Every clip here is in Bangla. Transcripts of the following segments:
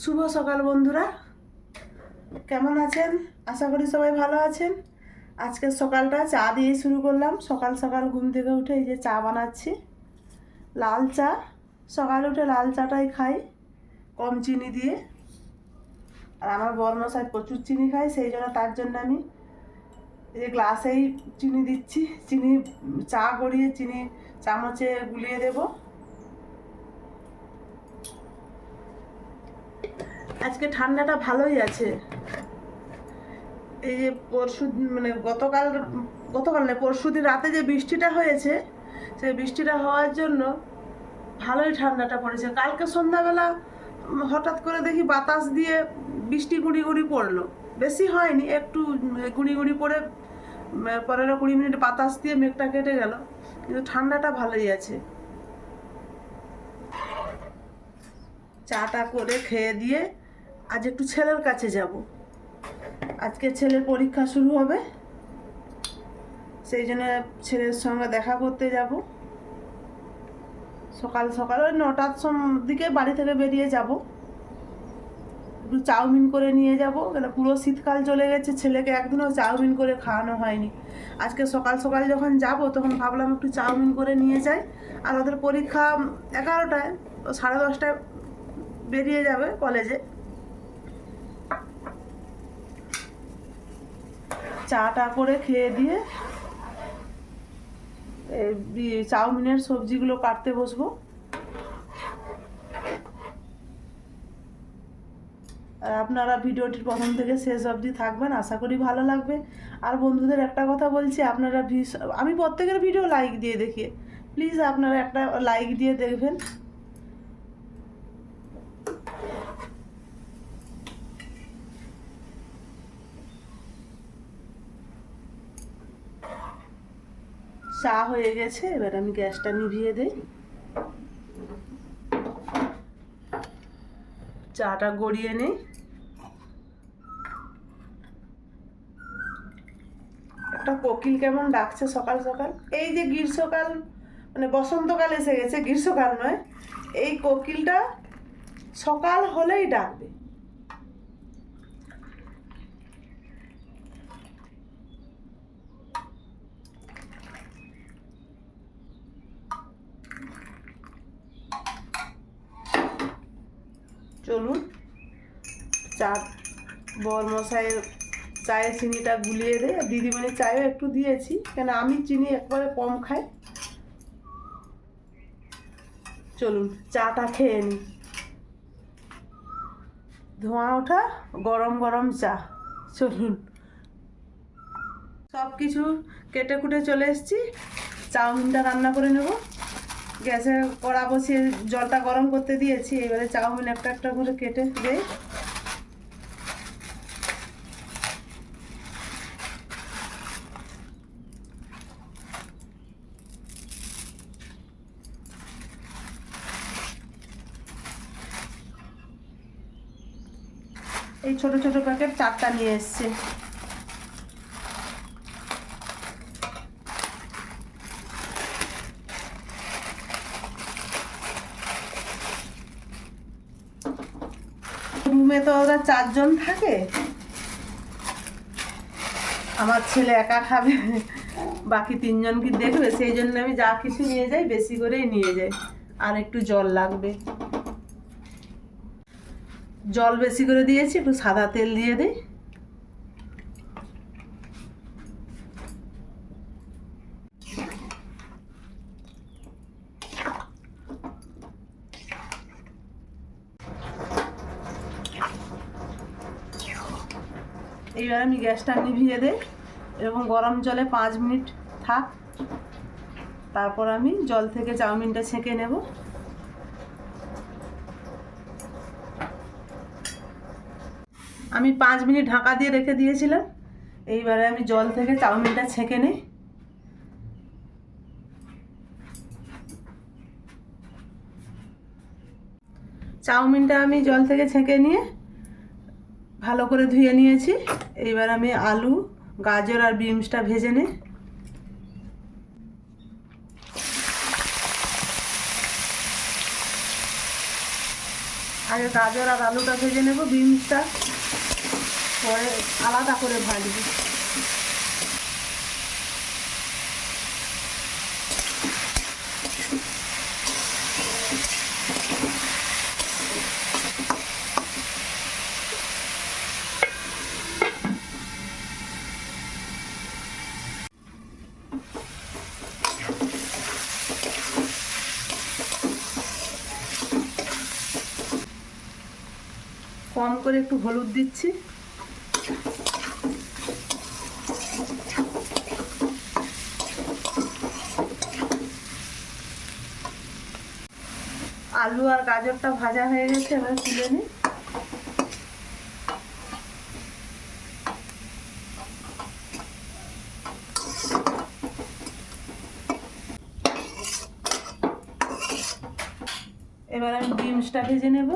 শুভ সকাল বন্ধুরা, কেমন আছেন? আশা করি সবাই ভালো আছেন। আজকের সকালটা চা দিয়ে শুরু করলাম। সকাল সকাল ঘুম থেকে উঠে এই যে চা বানাচ্ছি, লাল চা। সকালে উঠে লাল চাটাই খাই, কম চিনি দিয়ে। আর আমার বর্মশাই প্রচুর চিনি খায়, সেই জন্য তার জন্য আমি এই গ্লাসেই চিনি দিচ্ছি। চিনি চা গড়িয়ে চিনি চামচে গুলিয়ে দেবো। আজকে ঠান্ডাটা ভালোই আছে। এই যে গতকাল না পরশুদিন রাতে যে বৃষ্টিটা হয়েছে, সেই বৃষ্টিটা হওয়ার জন্য ভালোই ঠান্ডাটা পড়েছে। কালকে সন্ধ্যাবেলা হঠাৎ করে দেখি বাতাস দিয়ে বৃষ্টি গুঁড়ি গুঁড়ি পড়লো, বেশি হয়নি, একটু গুঁড়ি গুঁড়ি পড়ে 15-20 মিনিট বাতাস দিয়ে মেঘটা কেটে গেল, কিন্তু ঠান্ডাটা ভালোই আছে। চাটা করে খেয়ে দিয়ে আজ একটু ছেলের কাছে যাব। আজকে ছেলের পরীক্ষা শুরু হবে, সেই জন্য ছেলের সঙ্গে দেখা করতে যাব। সকাল সকাল ওই 9টার দিকে বাড়ি থেকে বেরিয়ে যাব। একটু চাউমিন করে নিয়ে যাব, কেন পুরো শীতকাল চলে গেছে, ছেলেকে একদিনও চাউমিন করে খাওয়ানো হয়নি। আজকে সকাল সকাল যখন যাব তখন ভাবলাম একটু চাউমিন করে নিয়ে যাই। আর ওদের পরীক্ষা 11টায়, 10:30টায় বেরিয়ে যাবে কলেজে। চাটা করে খেয়ে দিয়ে চাউমিনের সবজিগুলো কাটতে বসবো। আর আপনারা ভিডিওটির প্রথম থেকে শেষ অবধি থাকবেন, আশা করি ভালো লাগবে। আর বন্ধুদের একটা কথা বলছি, আপনারা আমি প্রত্যেকের ভিডিও লাইক দিয়ে দেখি, প্লিজ আপনারা একটা লাইক দিয়ে দেখবেন। চা হয়ে গেছে, এবার আমি গ্যাসটা নিভিয়ে দিই। চাটা গড়িয়ে নেই। একটা কোকিল কেমন ডাকছে সকাল সকাল। এই যে গ্রীষ্মকাল, মানে বসন্তকাল এসে গেছে, গ্রীষ্মকাল নয়। এই কোকিলটা সকাল হলেই ডাকবে। চলুন, চা বরমশাইয়ের চায়ে চিনিটা গুলিয়ে দেয়। দিদিমণির চায়েও একটু দিয়েছি, কেন আমি চিনি একবারে কম খাই। চলুন চাটা খেয়ে নিই। ধোঁয়া ওঠা গরম গরম চা। চলুন, সব কিছু কেটে কুটে চলে এসেছি। চাউমিনটা রান্না করে নেব। গ্যাসে কড়া বসিয়ে জলটা গরম করতে দিয়েছি, এবারে চাউমিন একটা একটা করে কেটে দেই। এই ছোট ছোট প্যাকেট 4টা নিয়ে এসছে। রুমে তো ওরা 4 জন থাকে, আমার ছেলে একা খাবে, বাকি 3 জন কি দেখবে, সেই জন্য আমি যা কিছু নিয়ে যাই বেশি করেই নিয়ে যাই। আর একটু জল লাগবে, জল বেশি করে দিয়েছি, একটু সাদা তেল দিয়ে দিই। এইবার আমি গ্যাসটা নিভিয়ে দিই। এরকম গরম জলে 5 মিনিট থাক, তারপর আমি জল থেকে চাউমিনটা ছেঁকে নেব। আমি 5 মিনিট ঢাকা দিয়ে রেখে দিয়েছিলাম। এইবারে আমি জল থেকে চাউমিনটা ছেঁকে নিই। চাউমিনটা আমি জল থেকে ছেঁকে নিয়ে ভালো করে ধুয়ে নিয়েছি। এইবার আমি আলু, গাজর আর বিনসটা ভেজে নিই। আগে গাজর আর আলুটা ভেজে নেব, বিনসটা পরে আলাদা করে ভাজবো। কম করে একটু হলুদ দিচ্ছি, আলু আর গাজরটা ভাজা হয়ে গেছে, এবার তুলে নিই। এবার আমি বিনসটা ভেজে নেব।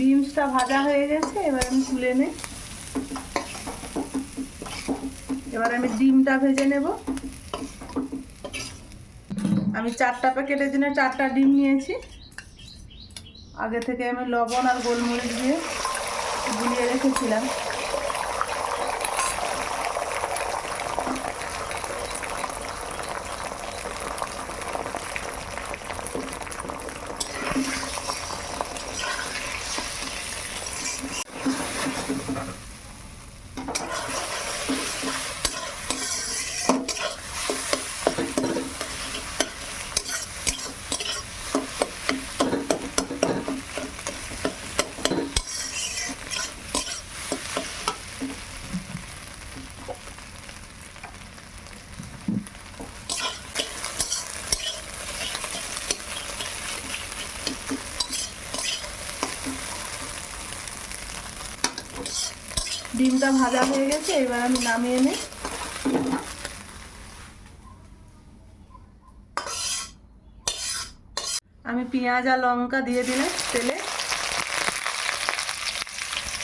বিনসটা ভাজা হয়ে গেছে, এবার আমি তুলে নেই। এবার আমি ডিমটা ভেজে নেব। আমি 4টা প্যাকেটের জন্য 4টা ডিম নিয়েছি। আগে থেকে আমি লবণ আর গোলমরিচ দিয়ে গুলিয়ে রেখেছিলাম। ডিমটা ভাজা হয়ে গেছে, এবার আমি নামিয়ে নিই। আমি পেঁয়াজ আর লঙ্কা দিয়ে দিলাম তেলে।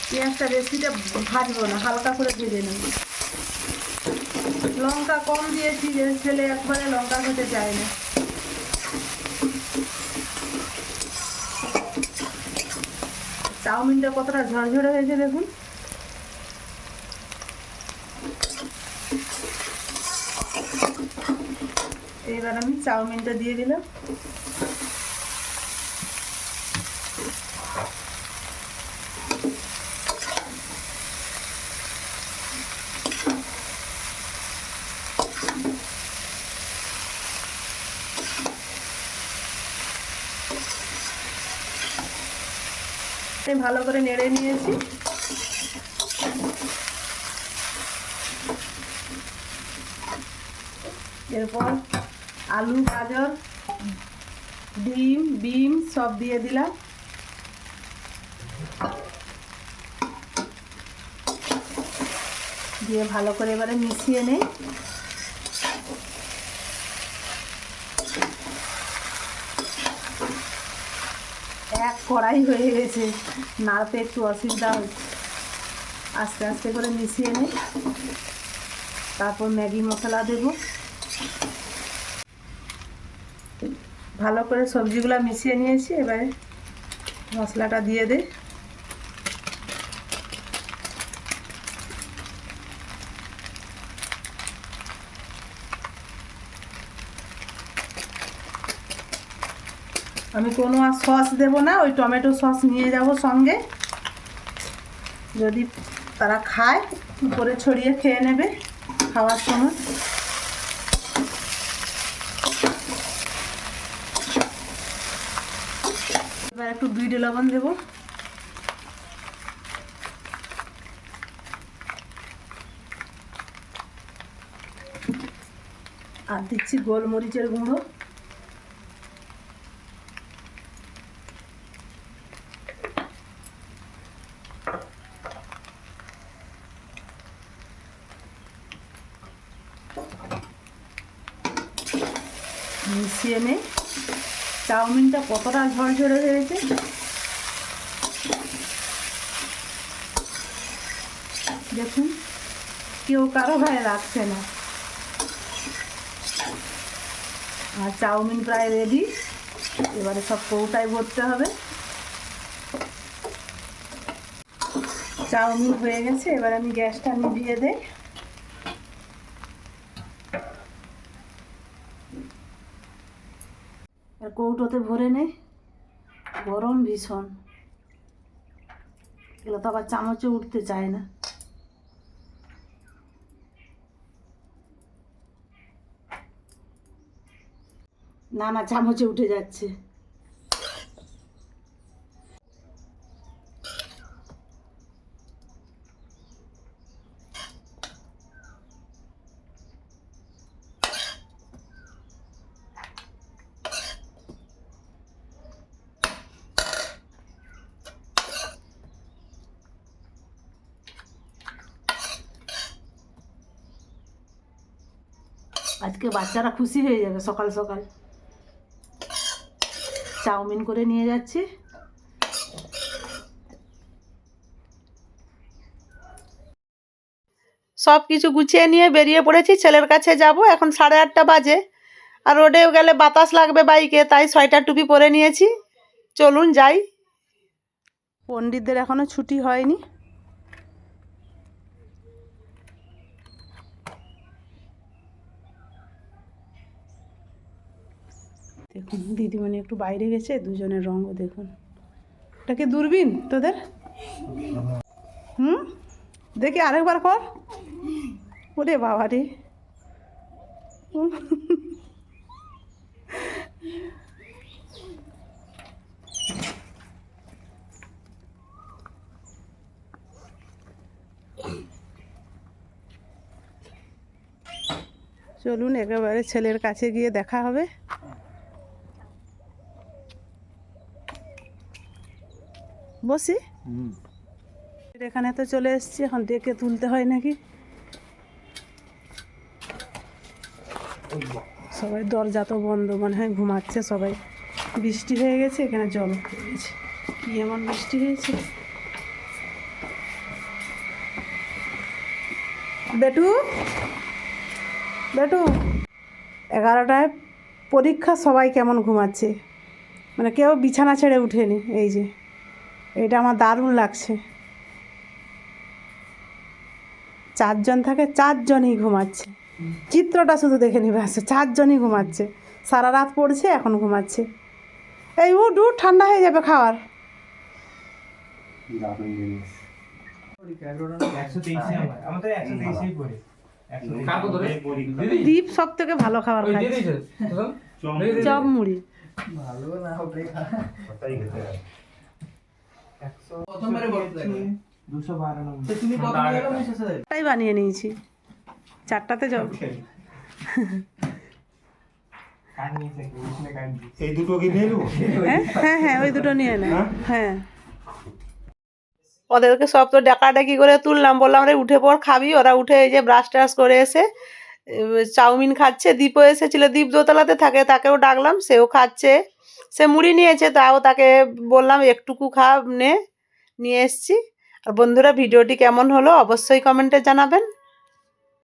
পেঁয়াজটা বেশিটা ভাজবো না, হালকা করে ভেজে নেব। লঙ্কা কম দিয়েছি, যে ছেলে একবারে লঙ্কা খেতে চায় না। চাউমিনটা কতটা ঝরঝরে হয়েছে দেখুন। এবার আমি চাউমিনটা দিয়ে দিলাম। ভালো করে নেড়ে নিয়েছি। এরপর আলু, গাজর, ডিম, বিন সব দিয়ে দিলাম। দিয়ে ভালো করে এবারে মিশিয়ে নেই। এক কড়াই হয়ে গেছে, নাড়তে একটু অসুবিধা হচ্ছে। আস্তে আস্তে করে মিশিয়ে নেই। তারপর ম্যাগি মশলা দেব। ভালো করে সবজিগুলো মিশিয়ে নিয়েছি, এবারে মশলাটা দিয়ে দিই। আমি কোনো আর সস দেবো না, ওই টমেটো সস নিয়ে যাব সঙ্গে। যদি তারা খায় উপরে ছড়িয়ে খেয়ে নেবে খাওয়ার সময়। এবার একটু বিট লবণ দেবো। আর দিচ্ছি গোলমরিচের গুঁড়ো, মিশিয়ে নেই। চাউমিনটা কতটা ঝরঝরে হয়েছে, দেখুন, কেউ কারো গায়ে রাখছে না। আর চাউমিন প্রায় রেডি, এবারে সব কৌটায় ভরতে হবে। চাউমিন হয়ে গেছে, এবার আমি গ্যাসটা নিভিয়ে দেই। আর কৌটোতে ভরে নেই, গরম ভীষণ, এগুলো তো আবার চামচে উঠতে চায় না। না না, চামচে উঠে যাচ্ছে। আজকে বাচ্চারা খুশি হয়ে যাবে, সকাল সকাল চাউমিন করে নিয়ে যাচ্ছি। সব কিছু গুছিয়ে নিয়ে বেরিয়ে পড়েছি, ছেলের কাছে যাব। এখন 8:30 বাজে, আর রোডেও গেলে বাতাস লাগবে বাইকে, তাই সোয়েটার টুপি পরে নিয়েছি। চলুন যাই। পণ্ডিতদের এখনো ছুটি হয়নি। দেখুন, দিদিমণি একটু বাইরে গেছে, দুজনের রঙও দেখুন। এটা কি দূরবীন তোদের? দেখি আরেকবার কর। ওরে বাবা রে, চলুন একেবারে ছেলের কাছে গিয়ে দেখা হবে। বসি, এখানে তো চলে এসেছি, এখন ডেকে তুলতে হয় নাকি। সবাই দরজা তো বন্ধ, মনে হয় ঘুমাচ্ছে সবাই। বৃষ্টি হয়ে গেছে, এখানে জল হয়ে গেছে। কি এমন বৃষ্টি হয়েছে। বেটু, বেটু, 11টায় পরীক্ষা, সবাই কেমন ঘুমাচ্ছে, মানে কেউ বিছানা ছেড়ে উঠেনি। এই যে এটা আমার দারুণ লাগছে। 4 জন থাকে, 4 জনই ঘুমাচ্ছে। চিত্রটা শুধু দেখে নিবে, আসে 4 জনই ঘুমাচ্ছে। সারা রাত পড়ছে, এখন ঘুমাচ্ছে। এই উঠ উঠ, ঠান্ডা হয়ে যাবে খাওয়ার। দীপ সব থেকে ভালো খাবার খাচ্ছে, চপ মুড়ি। তাই বানিয়ে নিয়েছি, 4টাতে জব। হ্যাঁ হ্যাঁ, ওই দুটো নিয়ে নে। হ্যাঁ, ওদেরকে সব তো ডাকাডাকি করে তুললাম, বললাম রে উঠে পড়, খাবি। ওরা উঠে এই যে ব্রাশ ট্রাশ করে এসে চাউমিন খাচ্ছে। দীপও এসেছিল, দীপ দোতলাতে থাকে, তাকেও ডাকলাম, সেও খাচ্ছে। সে মুড়ি নিয়েছে, তাও তাকে বললাম একটুকু খা, নিয়ে এসছি। আর বন্ধুরা, ভিডিওটি কেমন হলো অবশ্যই কমেন্টে জানাবেন।